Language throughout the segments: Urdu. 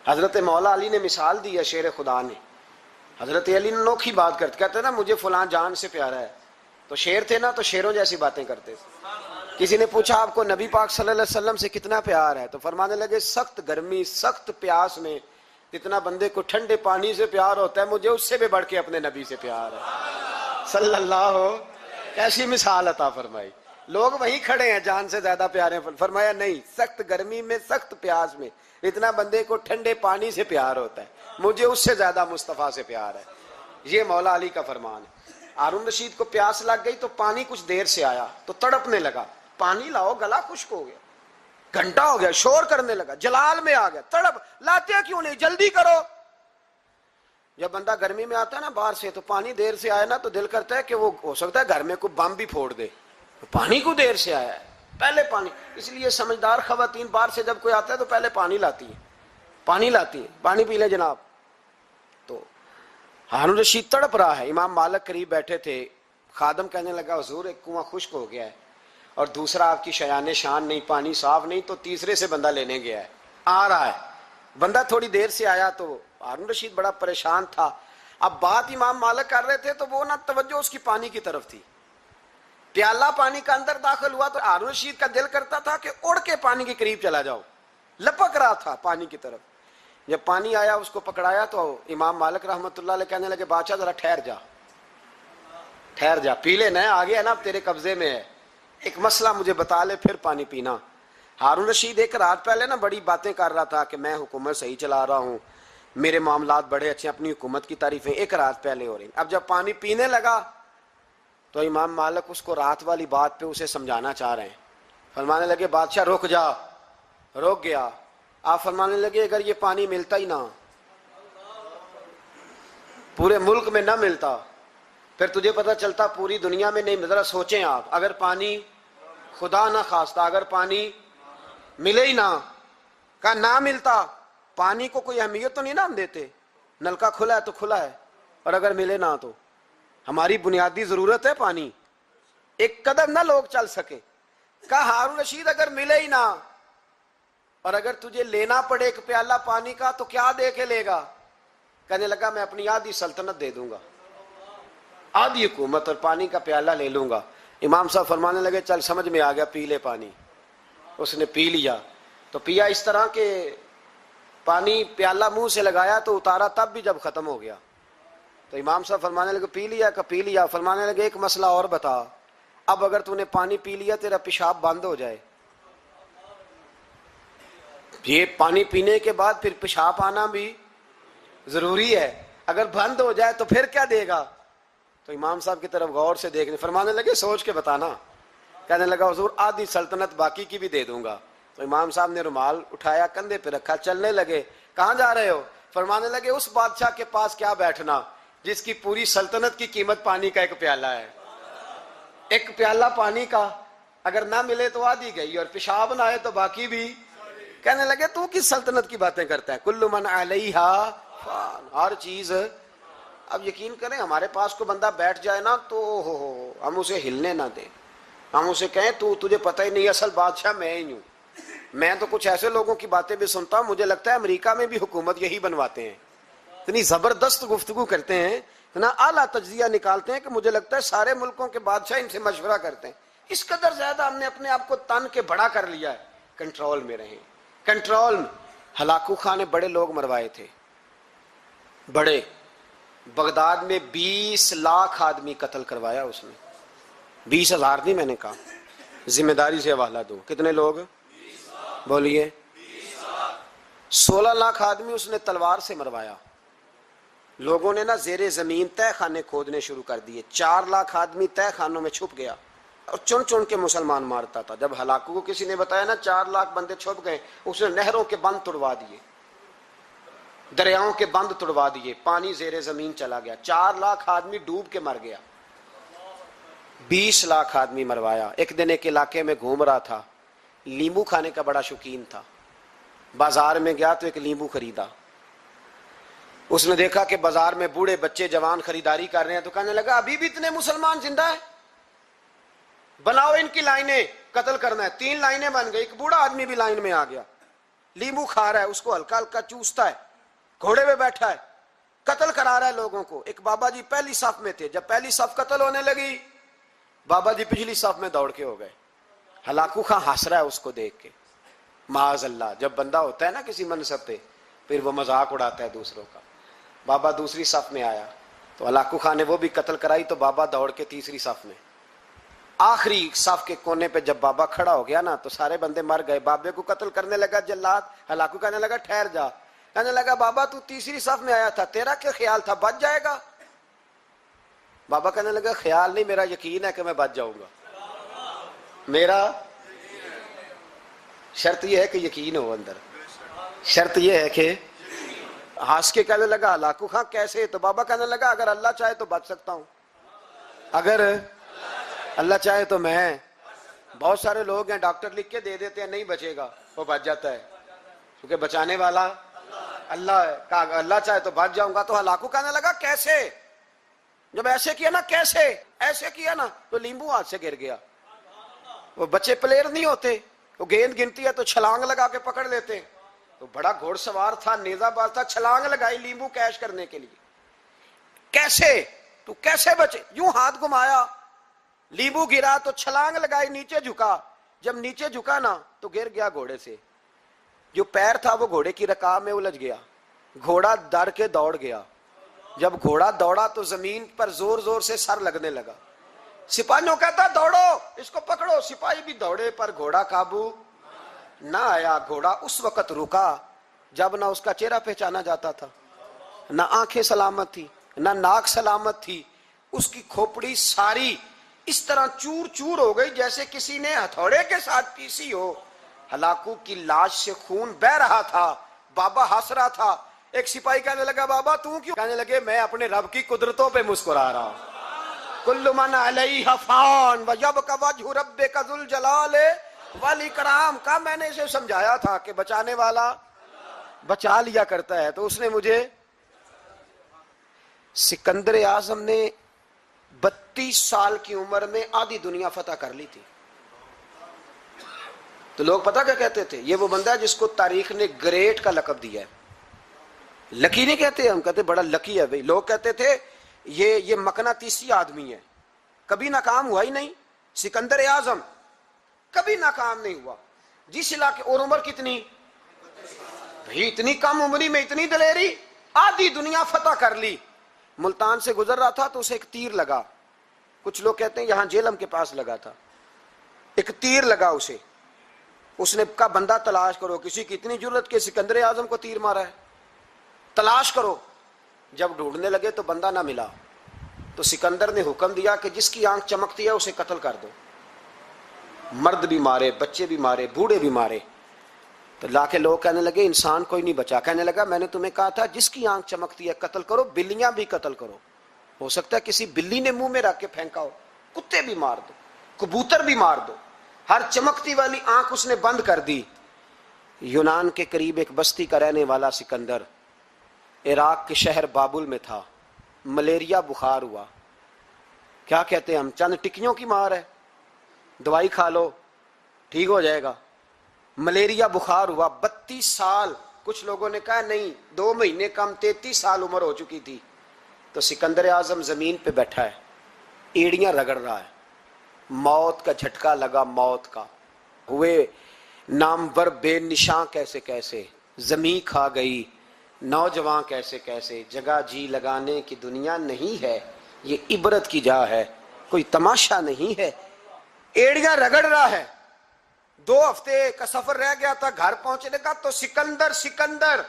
حضرت مولا علی نے مثال دی ہے شیر خدا نے. حضرت علی نے انوکھی بات کرتے کہتے نا مجھے فلاں جان سے پیارا ہے, تو شیر تھے نا تو شیروں جیسی باتیں کرتے تھے. کسی نے پوچھا آپ کو نبی پاک صلی اللہ علیہ وسلم سے کتنا پیار ہے, تو فرمانے لگے سخت گرمی سخت پیاس میں جتنا بندے کو ٹھنڈے پانی سے پیار ہوتا ہے مجھے اس سے بھی بڑھ کے اپنے نبی سے پیار ہے صلی اللہ. کیسی مثال عطا فرمائی. لوگ وہیں کھڑے ہیں جان سے زیادہ پیارے, فرمایا نہیں, سخت گرمی میں سخت پیاس میں اتنا بندے کو ٹھنڈے پانی سے پیار ہوتا ہے مجھے اس سے زیادہ مصطفیٰ سے پیار ہے. یہ مولا علی کا فرمان ہے. ہارون رشید کو پیاس لگ گئی تو پانی کچھ دیر سے آیا تو تڑپنے لگا, پانی لاؤ گلا خشک ہو گیا, گھنٹہ ہو گیا, شور کرنے لگا, جلال میں آ گیا, تڑپ لاتے کیوں نہیں, جلدی کرو. جب بندہ گرمی میں آتا ہے نا باہر سے تو پانی دیر سے آیا نا تو دل کرتا ہے کہ وہ ہو سکتا ہے گھر میں کوئی بم بھی پھوڑ دے, پانی کو دیر سے آیا ہے پہلے پانی. اس لیے سمجھدار خواتین باہر سے جب کوئی آتا ہے تو پہلے پانی لاتی ہے, پانی پی لے جناب. تو ہارون رشید تڑپ رہا ہے, امام مالک قریب بیٹھے تھے. خادم کہنے لگا حضور ایک کنواں خشک ہو گیا ہے اور دوسرا آپ کی شیان شان نہیں, پانی صاف نہیں, تو تیسرے سے بندہ لینے گیا ہے, آ رہا ہے. بندہ تھوڑی دیر سے آیا تو ہارون رشید بڑا پریشان تھا. اب بات امام مالک کر رہے تھے تو وہ نہ توجہ اس کی پانی کی طرف تھی. پیالہ پانی کا اندر داخل ہوا تو ہارون رشید کا دل کرتا تھا کہ اڑ کے پانی کے قریب چلا جاؤ, لپک رہا تھا پانی کی طرف. جب پانی آیا اس کو پکڑایا تو امام مالک رحمت اللہ علیہ کہنے لگے بادشاہ ذرا ٹھہر جا, پی لے نہ, آگے ہے نا اب تیرے قبضے میں ہے, ایک مسئلہ مجھے بتا لے پھر پانی پینا. ہارون رشید ایک رات پہلے نا بڑی باتیں کر رہا تھا کہ میں حکومت صحیح چلا رہا ہوں, میرے معاملات بڑے اچھے, اپنی حکومت کی تعریفیں ایک رات پہلے ہو رہی. اب جب پانی پینے لگا تو امام مالک اس کو رات والی بات پہ اسے سمجھانا چاہ رہے ہیں. فرمانے لگے بادشاہ رک جا. رک گیا. آپ فرمانے لگے اگر یہ پانی ملتا ہی نہ, پورے ملک میں نہ ملتا, پھر تجھے پتہ چلتا پوری دنیا میں نہیں. ذرا سوچیں آپ, اگر پانی خدا نہ خواستہ اگر پانی ملے ہی نہ, کہا نہ ملتا, پانی کو کوئی اہمیت تو نہیں نا ہم دیتے, نلکا کھلا ہے تو کھلا ہے, اور اگر ملے نہ تو ہماری بنیادی ضرورت ہے پانی, ایک قدم نہ لوگ چل سکے. کہا ہارون رشید اگر ملے ہی نہ اور اگر تجھے لینا پڑے ایک پیالہ پانی کا تو کیا دے کے لے گا؟ کہنے لگا میں اپنی آدھی سلطنت دے دوں گا, آدھی حکومت اور پانی کا پیالہ لے لوں گا. امام صاحب فرمانے لگے چل سمجھ میں آ گیا, پی لے پانی. اس نے پی لیا تو پیا اس طرح کہ پانی پیالہ منہ سے لگایا تو اتارا تب بھی جب ختم ہو گیا تو امام صاحب فرمانے لگے پی لیا؟ کہ پی لیا. فرمانے لگے ایک مسئلہ اور بتا, اب اگر تو نے پانی پی لیا تیرا پیشاب بند ہو جائے, یہ پانی پینے کے بعد پھر پیشاب آنا بھی ضروری ہے, اگر بند ہو جائے تو پھر کیا دے گا؟ تو امام صاحب کی طرف غور سے دیکھنے, فرمانے لگے سوچ کے بتانا. کہنے لگا حضور آدھی سلطنت باقی کی بھی دے دوں گا. تو امام صاحب نے رومال اٹھایا, کندھے پہ رکھا, چلنے لگے. کہاں جا رہے ہو؟ فرمانے لگے اس بادشاہ کے پاس کیا بیٹھنا جس کی پوری سلطنت کی قیمت پانی کا ایک پیالہ ہے. ایک پیالہ پانی کا اگر نہ ملے تو آدھی گئی, اور پیشاب نہ آئے تو باقی بھی. کہنے لگے تو کس سلطنت کی باتیں کرتا ہے؟ کل من علیہا فان, ہر چیز. اب یقین کریں ہمارے پاس کو بندہ بیٹھ جائے نا تو ہم اسے ہلنے نہ دیں, ہم اسے کہیں تو تجھے پتہ ہی نہیں اصل بادشاہ میں ہی ہوں. میں تو کچھ ایسے لوگوں کی باتیں بھی سنتا ہوں, مجھے لگتا ہے امریکہ میں بھی حکومت یہی بنواتے ہیں. اتنی زبردست گفتگو کرتے ہیں, اتنا اعلیٰ تجزیہ نکالتے ہیں کہ مجھے لگتا ہے سارے ملکوں کے بادشاہ ان سے مشورہ کرتے ہیں. اس قدر زیادہ ہم نے اپنے آپ کو تن کے بڑا کر لیا ہے. کنٹرول میں رہیں, کنٹرول میں. ہلاکو خان نے بڑے لوگ مروائے تھے, بڑے. بغداد میں 20 لاکھ آدمی قتل کروایا اس نے. 20,000 نہیں, میں نے کہا, ذمہ داری سے حوالہ دو. کتنے لوگ بولیے؟ 16 لاکھ آدمی اس نے تلوار سے مروایا. لوگوں نے نا زیر زمین تہ خانے کھودنے شروع کر دیے. 4 لاکھ آدمی تہ خانوں میں چھپ گیا اور چن چن کے مسلمان مارتا تھا. جب ہلاکو کو کسی نے بتایا نا 4 لاکھ بندے چھپ گئے, اس نے نہروں کے بند توڑوا دیے, دریاؤں کے بند توڑوا دیے, پانی زیر زمین چلا گیا. 4 لاکھ آدمی ڈوب کے مر گیا. 20 لاکھ آدمی مروایا. ایک دن ایک علاقے میں گھوم رہا تھا, لیمبو کھانے کا بڑا شوقین تھا. بازار میں گیا تو ایک لیمبو خریدا. اس نے دیکھا کہ بازار میں بوڑھے بچے جوان خریداری کر رہے ہیں تو کہنے لگا ابھی بھی اتنے مسلمان زندہ ہیں, بناؤ ان کی لائنیں, قتل کرنا ہے. 3 لائنیں بن گئی, ایک بوڑھا آدمی بھی لائن میں آ گیا. لیمو کھا رہا ہے, اس کو ہلکا ہلکا چوستا ہے, گھوڑے پہ بیٹھا ہے, قتل کرا رہا ہے لوگوں کو. ایک بابا جی پہلی صف میں تھے, جب پہلی صف قتل ہونے لگی بابا جی پچھلی صف میں دوڑ کے ہو گئے. ہلاکو خان ہنس رہا ہے اس کو دیکھ کے. معاذ اللہ, جب بندہ ہوتا ہے نا کسی منصب پہ پھر وہ مذاق اڑاتا ہے دوسروں کا. بابا دوسری صف میں آیا تو ہلاکو خان نے وہ بھی قتل کرائی, تو بابا دوڑ کے تیسری صف میں. آخری صف کے کونے پہ جب بابا کھڑا ہو گیا نا تو سارے بندے مر گئے. بابے کو قتل کرنے لگا جلاد. ہلاکو کہنے لگا ٹھہر جا. کہنے لگا بابا تو تیسری صف میں آیا تھا, تیرا کیا خیال تھا بچ جائے گا؟ بابا کہنے لگا خیال نہیں, میرا یقین ہے کہ میں بچ جاؤں گا. میرا شرط یہ ہے کہ یقین ہو اندر, شرط یہ ہے کہ. ہنس کے کہنے لگا ہلاکو خان کیسے؟ تو بابا کہنے لگا اگر اللہ چاہے تو بچ سکتا ہوں, اگر اللہ چاہے تو میں. بہت سارے لوگ ہیں ڈاکٹر لکھ کے دے دیتے ہیں نہیں بچے گا, وہ بچ جاتا ہے کیونکہ بچانے والا اللہ ہے. کہا اللہ چاہے تو بچ جاؤں گا. تو ہلاکو کہنے لگا کیسے؟ جب ایسے کیا نا, کیسے ایسے کیا نا, تو لیمبو ہاتھ سے گر گیا. وہ بچے پلیئر نہیں ہوتے, وہ گیند گنتی ہے تو چھلانگ لگا کے پکڑ لیتے. تو بڑا گھوڑ سوار تھا, نیزہ باز تھا, چھلانگ لگائی لیمبو کیش کرنے کے لیے. کیسے تو کیسے بچے؟ یوں ہاتھ گھمایا, لیمبو گرا تو چھلانگ لگائی, نیچے جھکا. جب نیچے جھکا نا تو گر گیا گھوڑے سے. جو پیر تھا وہ گھوڑے کی رکاب میں الجھ گیا. گھوڑا ڈر کے دوڑ گیا. جب گھوڑا دوڑا تو زمین پر زور زور سے سر لگنے لگا. سپاہیوں کہتا دوڑو اس کو پکڑو. سپاہی بھی دوڑے پر گھوڑا قابو نہ آیا. گھوڑا اس وقت رکا جب نہ اس کا چہرہ پہچانا جاتا تھا, نہ آنکھیں سلامت تھی, نہ ناک سلامت تھی. اس کی کھوپڑی ساری اس طرح چور چور ہو گئی جیسے کسی نے ہتھوڑے کے ساتھ پیسی ہو. ہلاکو کی لاش سے خون بہ رہا تھا. بابا ہنس رہا تھا. ایک سپاہی کہنے لگا بابا تو کیوں؟ کہنے لگے میں اپنے رب کی قدرتوں پہ مسکرا رہا ہوں. کل من علیہ فان ویبقی وجہ ربک ذو الجلال والاکرام. کا میں نے اسے سمجھایا تھا کہ بچانے والا بچا لیا کرتا ہے, تو اس نے مجھے. سکندر اعظم نے 32 سال کی عمر میں آدھی دنیا فتح کر لی تھی. تو لوگ پتہ کیا کہتے تھے؟ یہ وہ بندہ ہے جس کو تاریخ نے گریٹ کا لقب دیا ہے. لکی نہیں کہتے, ہم کہتے بڑا لکی ہے بھائی. لوگ کہتے تھے یہ مقناطیسی آدمی ہے, کبھی ناکام ہوا ہی نہیں. سکندر اعظم کبھی ناکام نہیں ہوا. جس علاقے, اور عمر کتنی بھائی, اتنی کم عمری میں اتنی دلیری, آدھی دنیا فتح کر لی. ملتان سے گزر رہا تھا تو اسے ایک تیر لگا. کچھ لوگ کہتے ہیں یہاں جیلم کے پاس لگا تھا. ایک تیر لگا اسے. اس نے کہا بندہ تلاش کرو, کسی کی اتنی جرت کہ سکندر اعظم کو تیر مارا ہے, تلاش کرو. جب ڈھونڈنے لگے تو بندہ نہ ملا. تو سکندر نے حکم دیا کہ جس کی آنکھ چمکتی ہے اسے قتل کر دو. مرد بھی مارے, بچے بھی مارے, بوڑھے بھی مارے. تو لا کے لوگ کہنے لگے انسان کوئی نہیں بچا. کہنے لگا میں نے تمہیں کہا تھا جس کی آنکھ چمکتی ہے قتل کرو. بلیاں بھی قتل کرو, ہو سکتا ہے کسی بلی نے منہ میں رکھ کے پھینکا ہو. کتے بھی مار دو, کبوتر بھی مار دو. ہر چمکتی والی آنکھ اس نے بند کر دی. یونان کے قریب ایک بستی کا رہنے والا سکندر عراق کے شہر بابل میں تھا. ملیریا بخار ہوا. کیا کہتے ہیں ہم, چند ٹکیوں کی مار ہے, دوائی کھا لو ٹھیک ہو جائے گا. ملیریا بخار ہوا. 32 سال, کچھ لوگوں نے کہا نہیں 2 مہینے کم, 33 سال عمر ہو چکی تھی. تو سکندر اعظم زمین پہ بیٹھا ہے, ایڑیاں رگڑ رہا ہے. موت کا جھٹکا لگا, موت کا. ہوئے نامور بے نشاں کیسے کیسے, زمین کھا گئی نوجوان کیسے کیسے. جگہ جی لگانے کی دنیا نہیں ہے, یہ عبرت کی جا ہے, کوئی تماشا نہیں ہے. ایڑیاں رگڑ رہا ہے. 2 ہفتے کا سفر رہ گیا تھا گھر پہنچنے کا. تو سکندر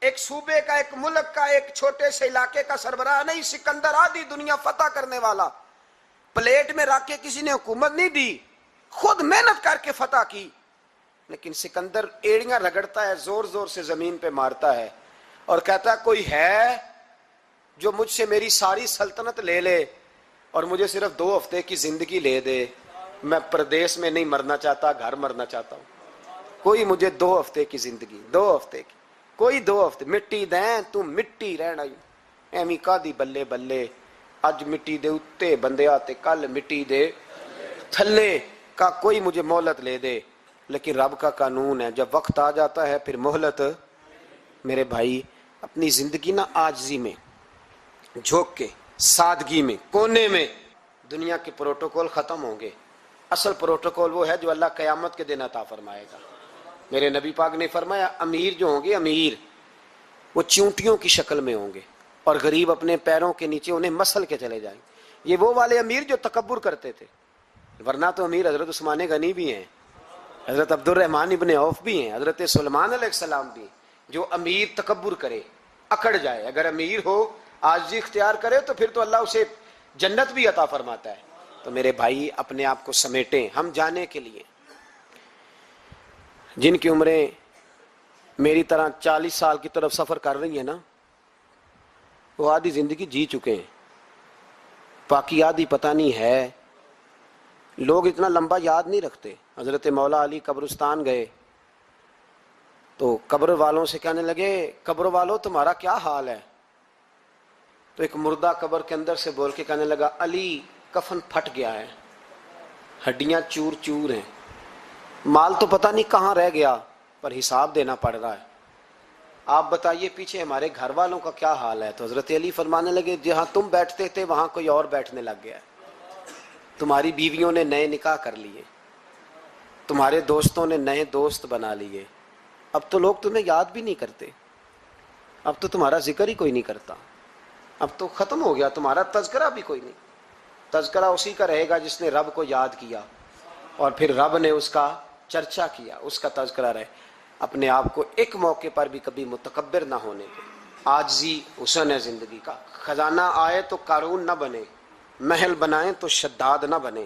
ایک صوبے کا, ایک ملک کا, ایک چھوٹے سے علاقے کا سربراہ نہیں. سکندر آدھی دنیا فتح کرنے والا. پلیٹ میں رکھ کے کسی نے حکومت نہیں دی, خود محنت کر کے فتح کی. لیکن سکندر ایڑیاں رگڑتا ہے, زور زور سے زمین پہ مارتا ہے اور کہتا ہے کوئی ہے جو مجھ سے میری ساری سلطنت لے لے اور مجھے صرف 2 ہفتے کی زندگی لے دے. میں پردیس میں نہیں مرنا چاہتا, گھر مرنا چاہتا ہوں. کوئی مجھے 2 ہفتے کی زندگی, 2 ہفتے کی, کوئی 2 ہفتے. مٹی دیں تو مٹی رہنا ایویں کا دی بلے بلے. اج مٹی دے اتے بندے آتے, کل مٹی دے تھلے. کا کوئی مجھے مہلت لے دے. لیکن رب کا قانون ہے جب وقت آ جاتا ہے پھر مہلت۔ میرے بھائی اپنی زندگی نا عاجزی میں جھوک کے، سادگی میں، کونے میں، دنیا کے پروٹوکول ختم ہوں گے۔ اصل پروٹوکول وہ ہے جو اللہ قیامت کے دن عطا فرمائے گا۔ میرے نبی پاک نے فرمایا امیر جو ہوں گے، امیر وہ چونٹیوں کی شکل میں ہوں گے اور غریب اپنے پیروں کے نیچے انہیں مسل کے چلے جائیں گے۔ یہ وہ والے امیر جو تکبر کرتے تھے، ورنہ تو امیر حضرت عثمان غنی بھی ہیں، حضرت عبد الرحمن ابن عوف بھی ہیں، حضرت سلیمان علیہ السلام بھی ہیں۔ جو امیر تکبر کرے، اکڑ جائے، اگر امیر ہو عاجزی اختیار کرے تو پھر تو اللہ اسے جنت بھی عطا فرماتا ہے۔ تو میرے بھائی اپنے آپ کو سمیٹیں۔ ہم جانے کے لیے جن کی عمریں میری طرح 40 سال کی طرف سفر کر رہی ہیں نا، وہ آدھی زندگی جی چکے ہیں، باقی آدھی پتہ نہیں ہے۔ لوگ اتنا لمبا یاد نہیں رکھتے۔ حضرت مولا علی قبرستان گئے تو قبر والوں سے کہنے لگے قبر والوں تمہارا کیا حال ہے؟ تو ایک مردہ قبر کے اندر سے بول کے کہنے لگا علی کفن پھٹ گیا ہے، ہڈیاں چور چور ہیں، مال تو پتہ نہیں کہاں رہ گیا پر حساب دینا پڑ رہا ہے، آپ بتائیے پیچھے ہمارے گھر والوں کا کیا حال ہے؟ تو حضرت علی فرمانے لگے جہاں تم بیٹھتے تھے وہاں کوئی اور بیٹھنے لگ گیا ہے، تمہاری بیویوں نے نئے نکاح کر لیے، تمہارے دوستوں نے نئے دوست بنا لیے، اب تو لوگ تمہیں یاد بھی نہیں کرتے، اب تو تمہارا ذکر ہی کوئی نہیں کرتا، اب تو ختم ہو گیا، تمہارا تذکرہ بھی کوئی نہیں۔ تذکرہ اسی کا رہے گا جس نے رب کو یاد کیا اور پھر رب نے اس کا چرچا کیا، اس کا تذکرہ رہے۔ اپنے آپ کو ایک موقع پر بھی کبھی متکبر نہ ہونے دے۔ عاجزی حسن ہے زندگی کا۔ خزانہ آئے تو قارون نہ بنے، محل بنائیں تو شداد نہ بنے۔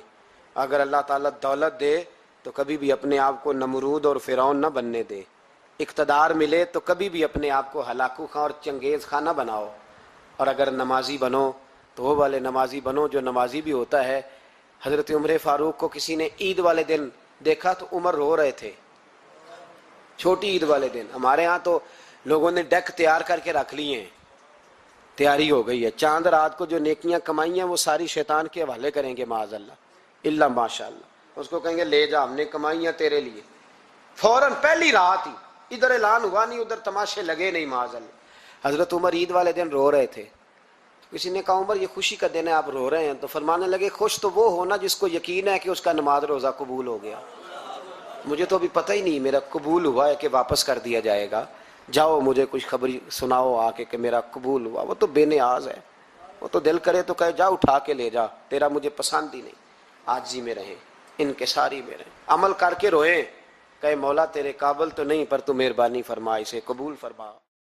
اگر اللہ تعالیٰ دولت دے تو کبھی بھی اپنے آپ کو نمرود اور فرعون نہ بننے دے۔ اقتدار ملے تو کبھی بھی اپنے آپ کو ہلاکو خاں اور چنگیز خاں نہ بناؤ۔ اور اگر نمازی بنو تو وہ والے نمازی بنو جو نمازی بھی ہوتا ہے۔ حضرت عمر فاروق کو کسی نے عید والے دن دیکھا تو عمر رو رہے تھے، چھوٹی عید والے دن۔ ہمارے ہاں تو لوگوں نے ڈیک تیار کر کے رکھ لیے ہیں، تیاری ہو گئی ہے، چاند رات کو جو نیکیاں کمائی ہیں وہ ساری شیطان کے حوالے کریں گے معاذ اللہ ماشاء اللہ۔ اس کو کہیں گے لے جا، ہم نے کمائی ہیں تیرے لیے، فوراً پہلی رات ہی، ادھر اعلان ہوا نہیں ادھر تماشے لگے نہیں معاذ اللہ۔ حضرت عمر عید والے دن رو رہے تھے، کسی نے کہا عمر یہ خوشی کا دن ہے آپ رو رہے ہیں؟ تو فرمانے لگے خوش تو وہ ہونا جس کو یقین ہے کہ اس کا نماز روزہ قبول ہو گیا، مجھے تو ابھی پتہ ہی نہیں میرا قبول ہوا ہے کہ واپس کر دیا جائے گا، جاؤ مجھے کچھ خبر سناؤ آ کے کہ میرا قبول ہوا۔ وہ تو بے نیاز ہے، وہ تو دل کرے تو کہے جا اٹھا کے لے جا، تیرا مجھے پسند ہی نہیں۔ عاجزی میں رہیں، انکساری میں رہیں، عمل کر کے روئیں، کہے مولا تیرے قابل تو نہیں پر تو مہربانی فرما اسے قبول فرما۔